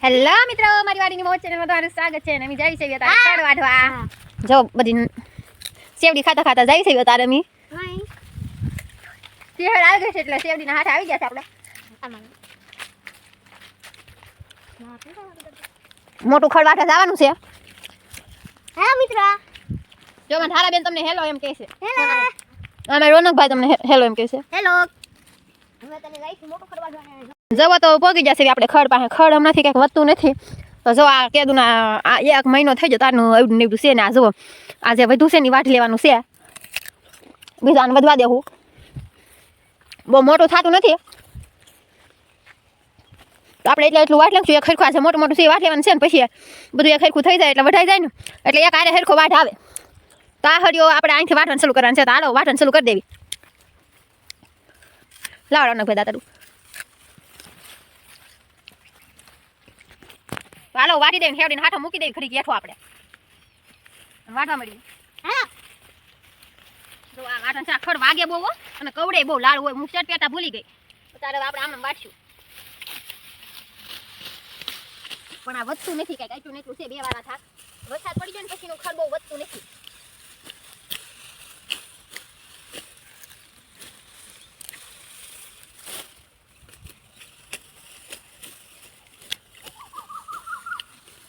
Hello મિત્રો, મારી વાડીની મોજ ચેનલમાં તમારું સ્વાગત છે. અમે જઈ છે તારે ખડ વાઢવા. જો બધી સેવડી ખાતા ખાતા જઈ છે તારે અમે. શેર આવી ગઈ છે એટલે સેવડીના હાથ આવી ગયા છે આપણે. મોટું ખડ વાઢવા જવાનું છે. હા મિત્રો, જો મને ધારા બેન તમને હેલો એમ કહે છે. હેલો. અમે રોનકભાઈ તમને હેલો એમ કહે છે. હેલો. હવે તને લઈશું મોટું ખડ વાઢવા. જવો તો પોગી જશે આપણે ખડ પાસે. ખડ હમણાંથી કંઈક વધતું નથી. તો જો આ કેદુના આ 1 મહિનો થઈ ગયો તારનું એવડું ને એવડું છે ને. આ જુઓ આજે વધુ છે ને વાઢી લેવાનું છે. બીજાને વધવા દેવું. બહુ મોટું થતું નથી તો આપણે એટલું વાટ લખશું. એક ખરખું આજે મોટું મોટું છે વાટ લેવાનું છે ને પછી બધું એક ખરખું થઈ જાય એટલે વઢાઈ જાય ને એટલે એક આરે હરખો વાટ આવે. તો આ હરિયો આપણે અહીંથી વાટવાનું શરૂ કરવાનું છે. તો હાલો વાટવાનું શરૂ કરી દેવી. લાવડો ને ભાઈ દાદા હાલો વાટી દે. હેવડીને હાથો મૂકી દે. ઘડી બેઠો આપણે વાટવા મળી. હા જો આ વાટણ છે. ખડ વાગે બહુ અને કવડે બહુ લાળ હોય. હું શર્ટ પહેરતા ભૂલી ગઈ. તારે આપણે આમ વાટશું પણ આ વધતું નથી. કઈ કાચું નીકળું છે. 2 વાર થાક વરસાદ પડી જાય ને પછીનું ખડ બહુ વધતું નથી.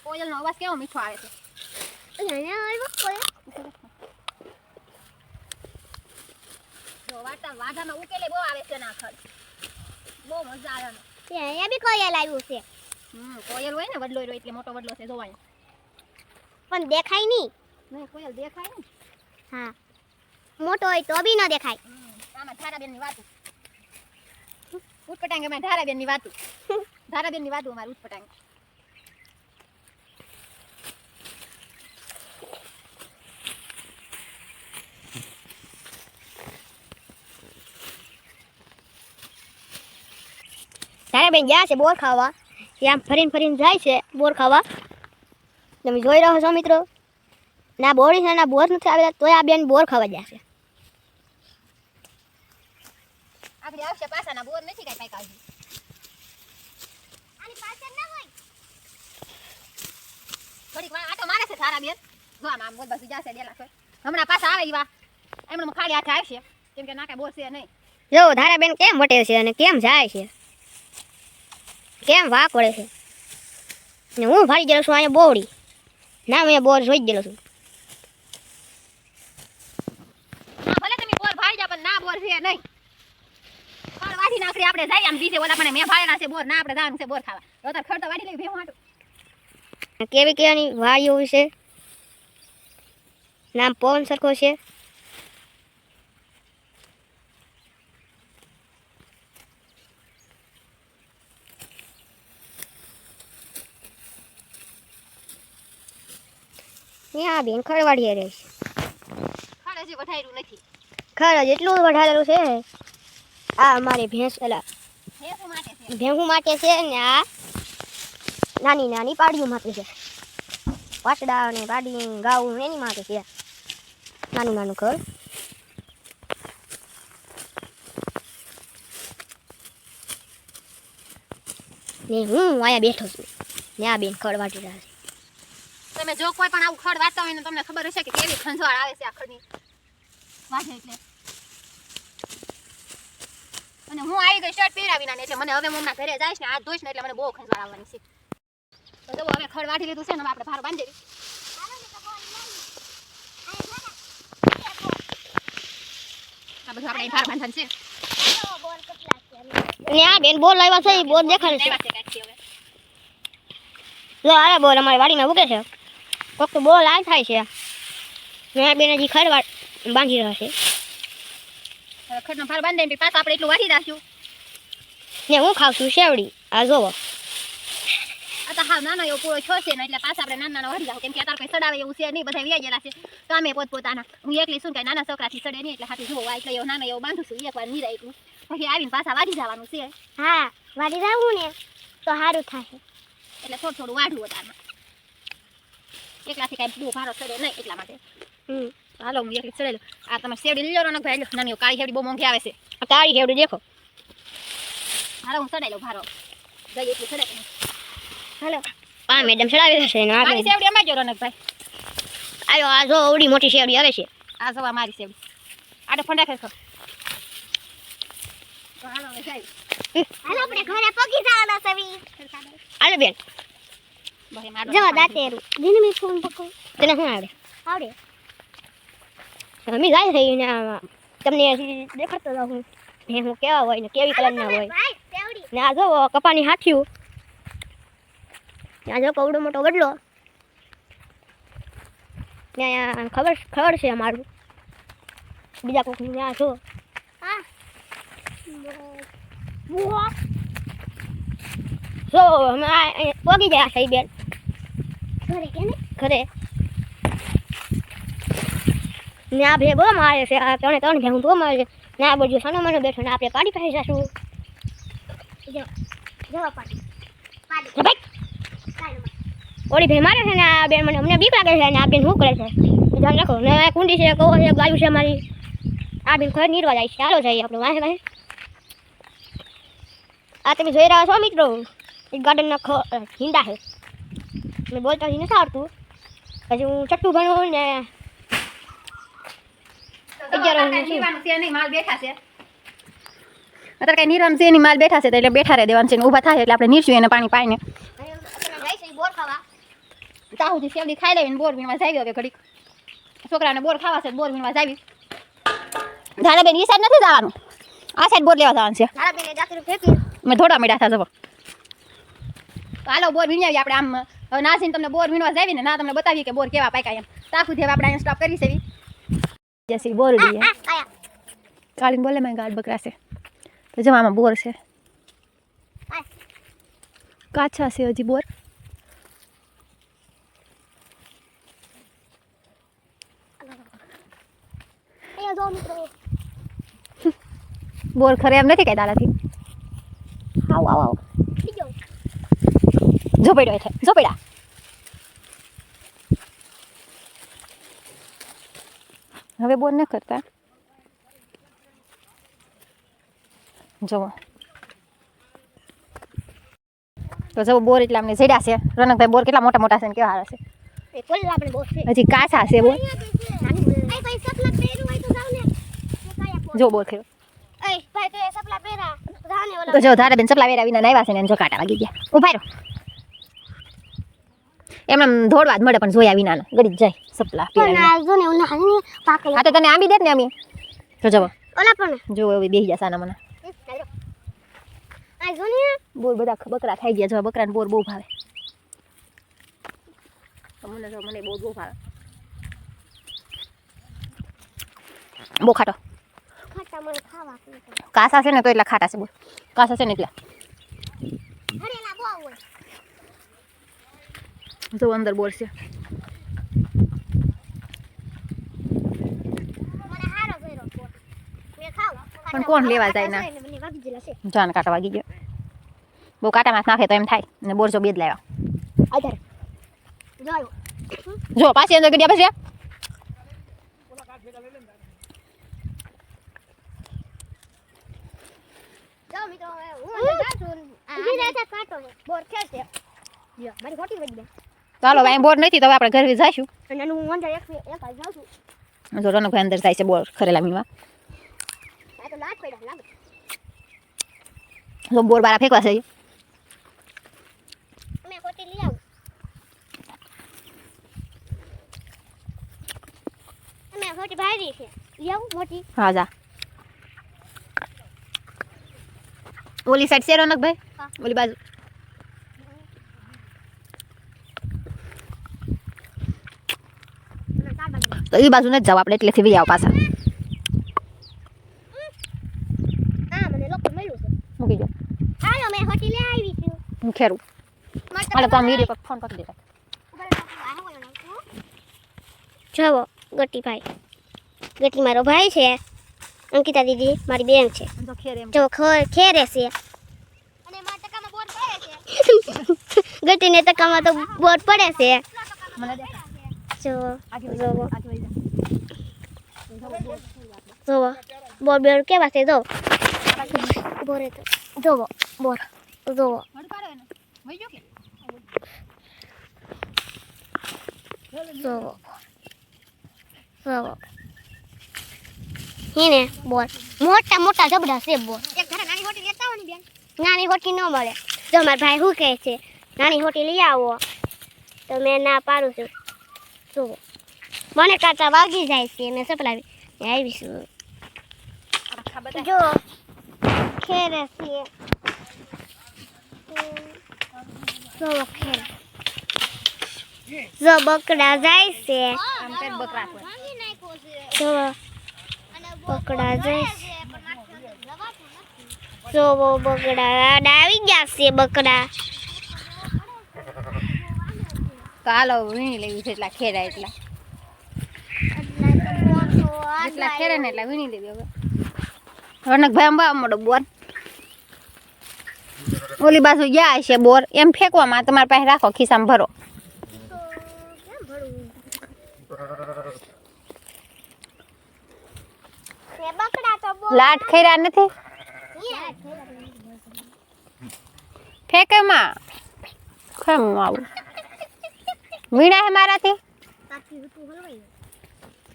કોયલનો અવાજ કેવો મીઠો આવે છે. અહીંયા આવ્યો કોઈ. જો વાઢામાં ઉકેલે બહુ આવે છે ના ખડ. બહુ મજા આવે. અહીંયા બી કોઈ લાવ્યું છે કોયલ હોય ને વડલો હોય એટલે મોટો વડલો છે જોવાય. પણ દેખાય નહીં. નહીં કોયલ દેખાય ને. હા મોટો હોય તો બી ન દેખાય. આમાં ધારાબેનની વાતું ઉટપટાંગ. અમારે ધારાબેનની વાતું ધારાબેનની વાતું અમારે ઉટપટાંગ. તારા બેન ગયા છે બોર ખાવા. આમ ફરીને ફરીને જાય છે બોર ખાવા. તમે જોઈ રહ્યો છો મિત્રો. ના બોર છે ના બોર નથી આવેલા તોય આ બેન બોર ખાવા જાય છે. આપણે આવશે પાછાના બોર નથી કઈ પાક આવતી. આની પાછળ ના હોય. થોડીક વાર આટો મારે છે ધારાબેન. જો આમ બોલ બસ જાશે ડેલા છે. હમણાં પાછા આવે ઈવા એમણે ખાલી હાથે આવશે કેમ કે નાકે બોર છે નહીં. જો ધારા બેન કેમ વટે છે અને કેમ જાય છે. કેમ વાક વળે છે ને હું ભાડી ગયેલો છું અહીંયા બોવડી. ના મેં બોર જોઈ જ ગયેલો છું. ના ભલે તમે બોર ભાઈ જા પણ ના બોર છે નહીં. ખડ વાઢી નાખરી આપણે જાય આમ બીજે ઓલા પણ મેં ભાળેલા છે બોર. ના આપણે જવાનું છે બોર ખાવા. તો તાર ખડ તો વાઢી લઈ ભેવું હાટું. કેવી કેવાની વાડીઓ છે. નામ પવન સરખો છે. ત્યાં બેન ખડવાડીએ રહે છે. ખડ હજી વઢાયેલું નથી. ખડ જેટલું વઢાયેલું છે. આ અમારી ભેંસ એલા ભેંસું માટે છે. ભેંસું માટે છે ને આ નાની નાની પાડીઓ માટે છે. વાટડા અને પાડી ગાઉં એની માટે છે. નાનું નાનું ખડ. ને હું અહીંયા બેઠો છું ને આ બેન ખડ વાટી રહ્યા છે. તમે જો કોઈ પણ આવું ખડ વાટતા હોય ને તમને ખબર હશે કે કેવી ખંજવાળ આવે છે આ ખડની વાઢે એટલે. અને હું આવી ગઈ શર્ટ પહેરાવીના ને એટલે મને હવે મમ્મા ઘરે જઈશ ને હાથ ધોઈશ ને એટલે મને બહુ ખંજવાળ આવવાની છે. તો જો હવે ખડ વાઢી લીધું છે ને આપણે ભાર બાંધી દેવી. આ બધું આપણે ભાર બાંધવાનું છે. ને આ બેન બોર લાવ્યા છે એ બોર દેખાડે છે. જો આ બોર અમારી વાડીમાં ઉગે છે. કોક તો બોર લાલ થાય છે. ને આ બેન હજી ખડ બાંધી રહ્યા છે. હવે ખડનો ભાર બાંધી દઈને પાછા આપણે એટલું વાઢી નાખ્યું. ને હું ખાઉં છું શેવડી. આ જોવો આ તો હા નાનો એવો પૂરો છો છે ને એટલે પાછા આપણે નાના વાઢી જાવ કેમ કે અત્યારે કઈ સડાવે એવું છે નહીં. બધા વ્યાઈ ગયેલા છે તો અમે પોતપોતાના. હું એકલી શું કઈ નાના છોકરાથી સડે નહીં એટલે હાથી જોવો એટલે એવો નાનો એવો બાંધું છું. એકવાર નીરા એટલું પછી આવીને પાછા વાઢી જવાનું છે. હા વાડી જાવું ને તો સારું થાય. એટલે થોડું થોડું વાઢવું તારમાં. એકલાથી કઈ બહુ ભારો સડે નહીં એટલા માટે. હાલો હું એકલી સડેલું. આ તમે શેવડી લઈ લો ને ભાઈ. નાની કાળી શેવડી બહુ મોંઘી આવે છે. આ કાળી શેવડી દેખો. હાલો હું સડાઈ લઉં ભારો. જઈ એટલું સડે હાલો આ મેડમ ચડાવી દેશે ને મારી સેવડી અમાર જો રનકભાઈ આયો આ જો ઓડી મોટી શેરડી આવે છે આ સવા મારી સેવડી આડે ફંડા ખેર તો હાલો હવે જાય હાલો આપણે ઘરે પગી જવાના સવી હાલો બેન બહે મારો જો દાતેરું દિન મે ફોન પકો તને શું આવડે અમે જાય છે ને તમને દેખાડતો રહું હે હું કેવા હોય ને કેવી કલરના હોય ને આ જો કપાની હાથિયું આ જો કવડો મોટો ગડલો ને આ ખબર છે અમારું બીજા કોક ને આ જો હા સો અમે પોગી ગયા છે બેન ઘરે કે ને ઘરે ને આ ભે બહુ મારે છે આ ત્રણ ભે હું બહુ મારે ને આ બાજુ સાનો મને બેઠો ને આપણે પાડી પાસે જાશું જો પાડી ઓડી ભે મારે છે ને આ બેન મને અમને બીક લાગે છે ને આ બેન શું કરે છે ધ્યાન રાખો ને કુંડી છે કહો છે ગાયું છે મારી આ બેન ઘર નીરવા જાય છે ચાલો જઈએ આપણે વાહે વાહે આ તમે જોઈ રહ્યા છો મિત્રો એક ગાર્ડનના હિંડા છે મેં બોલતા નથી આવડતું પછી હું ચટ્ટું ભણું ને માલ બેઠા છે અત્યારે કઈ નીરવાનું છે એની માલ બેઠા છે એટલે બેઠા રહે દેવાનું છે ને ઊભા થાય એટલે આપણે નીરશું એને પાણી પાઈને બોર ખાવા તાહુ જે શેવડી ખાઈ લેવી ને બોર વીણવા જાવી હવે ઘડીક છોકરાને બોર ખાવા છે બોર વીણવા જાવી ધારા બેન ઈ સાઈડ નથી જવાનું આ સાઈડ બોર લેવા જવાનું છે ધારા બેન જાતરું ફેંકી મેં થોડા મેડા થા જવો હાલો બોર વીણી આવી આપણે આમ હવે નાસીને તમને બોર વીણવા જાવી ને ના તમને બતાવીએ કે બોર કેવા પાક્યા એમ તાકુથી હવે આપણે અહીંયા સ્ટોપ કરી સેવી જસી બોર દી આયા કાળીને બોલે મેં ગાડ બકરા છે તો જો આમાં બોર છે કાચા છે હજી બોર અહીંયા જો મિત્રો બોર ખરે એમ નથી કઈ દાદાથી આવ આવ આવ બીજો જો પડ્યો છે જો પડ્યા હવે બોર ન કરતા જુઓ તો જવો બોર એટલા અમને જડ્યા છે રોનકભાઈ બોર કેટલા મોટા મોટા છે ને કેવા હારા છે એ કોલ આપણે બોર છે હજી કાચા છે બોર એ ભાઈ સપલા પહેરું હોય તો જાવ ને જો બોર ખેરો એ ભાઈ તો એ સપલા પહેરા જાને ઓલા તો જો ધારા બેન સપલા વેરા વિના નાવ્યા છે ને જો કાંટા વાગી ગયા ઉભા રહો એમને દોડવા જ મળે પણ જોયા વિના ગડી જાય સપલા પહેરા જો ને ઓલા હાની પાકે હા તો તને આંબી દે ને અમી તો જવો ઓલા પણ જો હવે બેહી જા સાના મને આ જો ને બોર બધા બકરા થઈ ગયા જો બકરાને બોર બહુ ભાવે મને બહુ ભાવે બહુ ખાટો ખાટા મને ખાવા કાસા છે ને તો એટલા ખાટા છે બોલ કાસા છે ને એટલા હરેલા બહુ હોય જો અંદર બોર છે મને હારો ગયો બોલ મે ખાવ પણ કોણ લેવા જાય ના મને વાગી ગયેલા છે જાન કાંટા વાગી ગયો બહુ કાંટા માસ નાખે તો એમ થાય ને બોર જો બેદ લાવ્યા આધાર જોયો જો પાછી અંદર ગડિયા પછી જાઓ મિત્રો હું જા છું આ રાજા કાટો છે બોર ખેલશે યો મારી ખોટી વળી ગઈ ચાલો ભાઈ બોર નથી તો હવે આપણે ઘરે જઈશું અને હું અંદર એક જાઉં છું જો રોનકભાઈ અંદર જાય છે બોર ખરેલા મીણવા આ તો લાટ પડ્યા લાગે જો બોર બારા ફેંકવા છે મેં ખોટી લઈ આવું મેં ખોટી ભારી છે લઈ આવું મોટી હા જા ઓલી સાઈડ છે રોનકભાઈ હા. ઓલી બાજુ મને ચાર બાજુ તો એ બાજુ નથી જાવ આપણે એટલેથી વી આવ પાછા હા મને લોકો મળ્યું છે મૂકી દો હાલો મેં ખોટી લઈ આવી છું હું ખેરું હાલો તો આમ વીડિયો પર ફોન કરી દેતા જવો ગટીભાઈ ગટી મારો ભાઈ છે અંકિતા દીદી મારી બેન છે જો ખેર એમ જો ખેરે છે અને મારા ટકામાં બોર પડે છે ગટીને ટકામાં તો બોર પડે છે મને દે જો આગે જોવો આગે વઈ જોવો બોર બેર કેવા છે જો બોરે તો જોવો બોર જોવો જા મડ પાડે ને વઈ ગયો કે જો જો હીને બોર મોટા મોટા જબડા છે બોર એક ઘરે નાની હોટી લેતા આવો ને બેન નાની હોટી ન મળે જો મારા ભાઈ શું કહે છે નાની હોટી લઈ આવો તો મેં ના પાડું છું જો મને કાંટા વાગી જાય છે મેં સપલાવી આવીશું જો ખેરે છે જો ખેરે જો બકડા જાય છે આમ કઈ બકરા જો બકડા જાય છે જો બકડા આવી ગયા છે બકડા તો હાલો વીણી લેવી છે એટલા ખેરા એટલા ખેરે ને એટલા વીણી લેવી હવે રનકભાઈ અંબા મોડો બોર ઓલી બાજુ ગયા છે બોર એમ ફેંકવામાં તમારી પાસે રાખો ખિસ્સામાં ભરો લાટ ખેરા નથી ફેંકે માં કેમ આવું વીણા હે મારાથી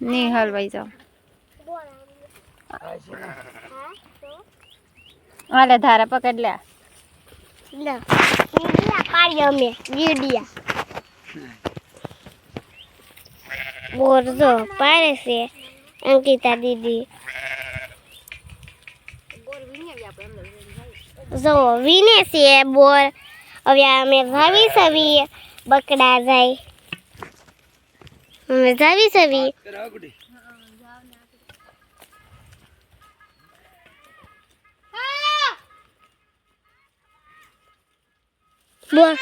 નહીં હલવાઈ જાવ હાલે ધારા પકડ લે પાડી અમે ગીડિયા બોર જો પાડે છે અંકિતા દીદી જો વીને છે બોર હવે અમે જાવી સવી બકડા જાય અમે જાવી સવી બોલ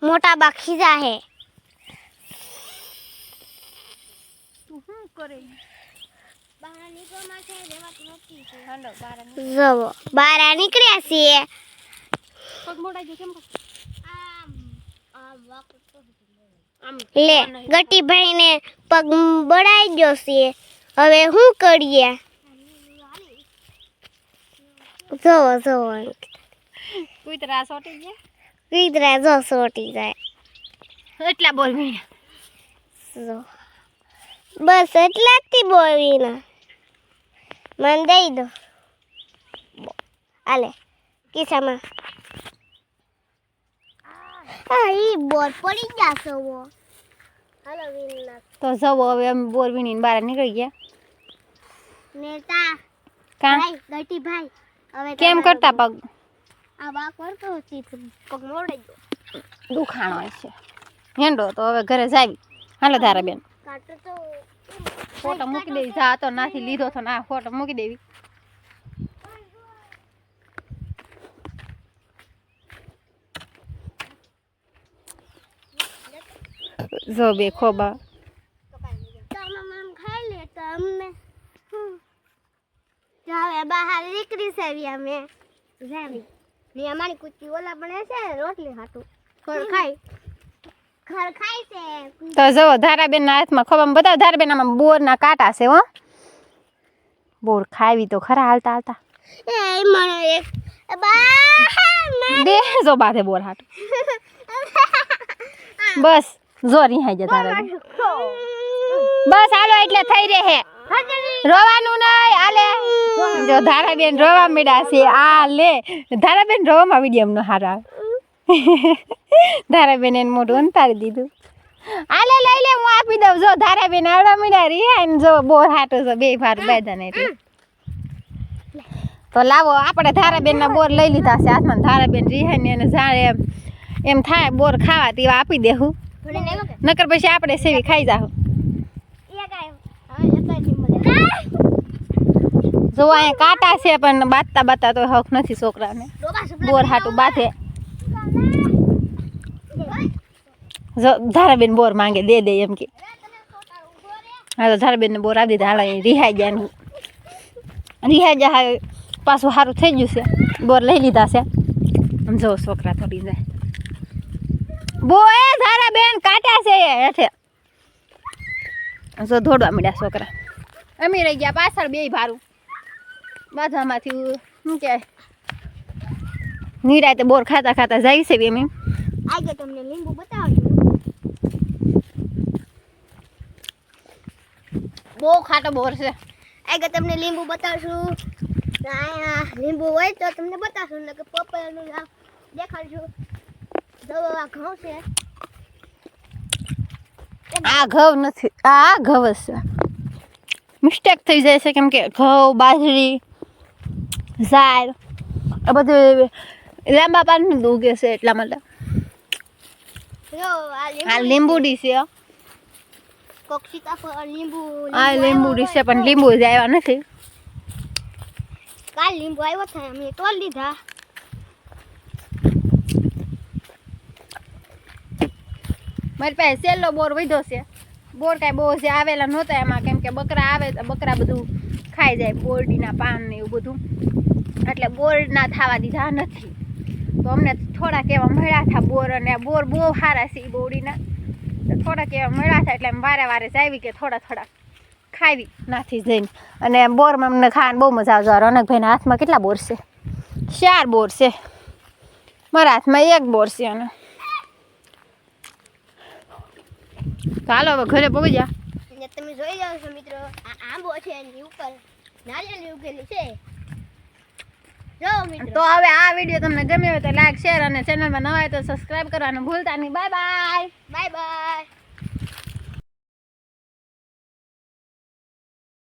મોટા બાખી જા હે જવો બારા નીકળ્યા છીએ લે ગટીભાઈ ને પગ બળાઈ ગયો છે હવે શું કરીએ જોવો જોવો કૂતરા સોટી ગયા કીધરા જો સોટી જાય એટલા બોલ વીણા જો બસ એટલા જ થી બોલવીને મને દઈ દો આલે કિસ્સામાં ઈ બોર પડી જશે વો હાલો વીના તો જવો હવે અમે બોર વીણીને બહાર નીકળી ગયા નેતા કા ભાઈ ગટી ભાઈ હવે કેમ કરતા પગ આ બા કરતો હતી પગ મોડે ગયો દુખાણો છે હેંડો તો હવે ઘરે જાવી હાલો ધારા બેન કાટો તો ફોટો મૂકી દેવી જા તો નાથી લીધો તો ના ફોટો મૂકી દેવી જો બે ખોબા તમામ ખાઈ લે તો અમને હવે બહાર નીકળી સેવી અમે જાવી ને અમારી કુચી ઓલા બને છે રોટલી હાટું ખર ખાય છે તો જો ધારાબેન ના હાથમાં ખોબામાં બધા ધારાબેન આમાં બોર ના કાંટા છે હો બોર ખાવી તો ખરા હાલતા હાલતા એ મને એક બા દે જો બાધે બોર હાટું બસ જો રિહાઈ જા ધારાબેન બસ હાલો એટલે થઈ રહે રોવાનું નહીં આલે જો ધારાબેન રોવા મીડા છે આ લે ધારાબેન રોવામાં વિડીયો નો હારા ધારાબેન એને મોઢું અંતારી દીધું આલે લઈ લે હું આપી દઉં જો ધારાબેન આવડા મીડા રિહાઈ ને જો બોર હાટું છે બે ભાર બેધા ને એટલે તો લાવો આપણે ધારાબેન ના બોર લઈ લીધા છે હાથમાં ધારાબેન રિહાઈ ને એને જાણે એમ થાય બોર ખાવા તેવા આપી દેવું નકર પછી આપણે સેવી ખાઈ જાહું જો અહીંયા કાંટા છે પણ બાતતા બાતતા તો હક નથી છોકરાને બોર હાટું બાથે જો ધારાબેન બોર માંગે દે દે એમ કે હા તો ધારાબેન ને બોર આપી દીધા હાલ રિહાઈ જાય રિહાઈ જાય પાછું સારું થઈ ગયું છે બોર લઈ લીધા છે જો છોકરા થોડી જાય બો એ ધારાબેન કાંટા છે હેઠે જો દોડવા મળ્યા છોકરા અમે રહી ગયા પાછળ બે ભારું બાધામાંથી શું કહેવાય નિરાતે બોર ખાતા ખાતા જાય છે એમ આજે તમને લીંબુ બતાવજો બહુ ખાટો બોર છે આજે તમને લીંબુ બતાવશું અહીંયા લીંબુ હોય તો તમને બતાવશું ને કે પપૈયાનું દેખાડશું જો આ ઘઉં છે આ ઘઉં નથી આ ઘઉં જ છે મિસ્ટેક થઈ જાય છે કેમ કે ઘઉં બાજરી ઝાડ આ બધું લાંબા પાનનું ઉગે છે એટલા માટે જો આ લીંબુડી છે કોક સીતાફળ લીંબુ આ લીંબુડી છે પણ લીંબુ જ આવ્યા નથી કાલ લીંબુ આવ્યો થાય અમે તોડ લીધા મારી પાસે સેલો બોર વધ્યો છે બોર કાંઈ બહુ છે આવેલા નહોતા એમાં કેમ કે બકરા આવે તો બકરા બધું ખાઈ જાય બોરડીના પાન ને એવું બધું એટલે બોર ના થવા દીધા નથી તો અમને થોડાક એવા મળ્યા હતા બોર અને બોર બહુ સારા છે એ બોરડીના તો થોડાક એવા મળ્યા હતા એટલે એમ વારે વારે જાવી કે થોડા થોડા ખાવી નાથી જઈને અને બોરમાં અમને ખાવાની બહુ મજા આવશે રોનકભાઈના હાથમાં કેટલા બોર છે 4 બોર છે મારા હાથમાં 1 બોર છે અને ચાલો હવે ઘરે પહોંચી જા અને તમે જોઈ જાવ છો મિત્રો આ આંબો છે એની ઉપર નારિયેળી ઉગેલી છે જો મિત્રો તો હવે આ વિડીયો તમને ગમ્યો હોય તો લાઈક શેર અને ચેનલમાં નવા હોય તો સબસ્ક્રાઇબ કરવાનું ભૂલતા નહીં બાય બાય બાય બાય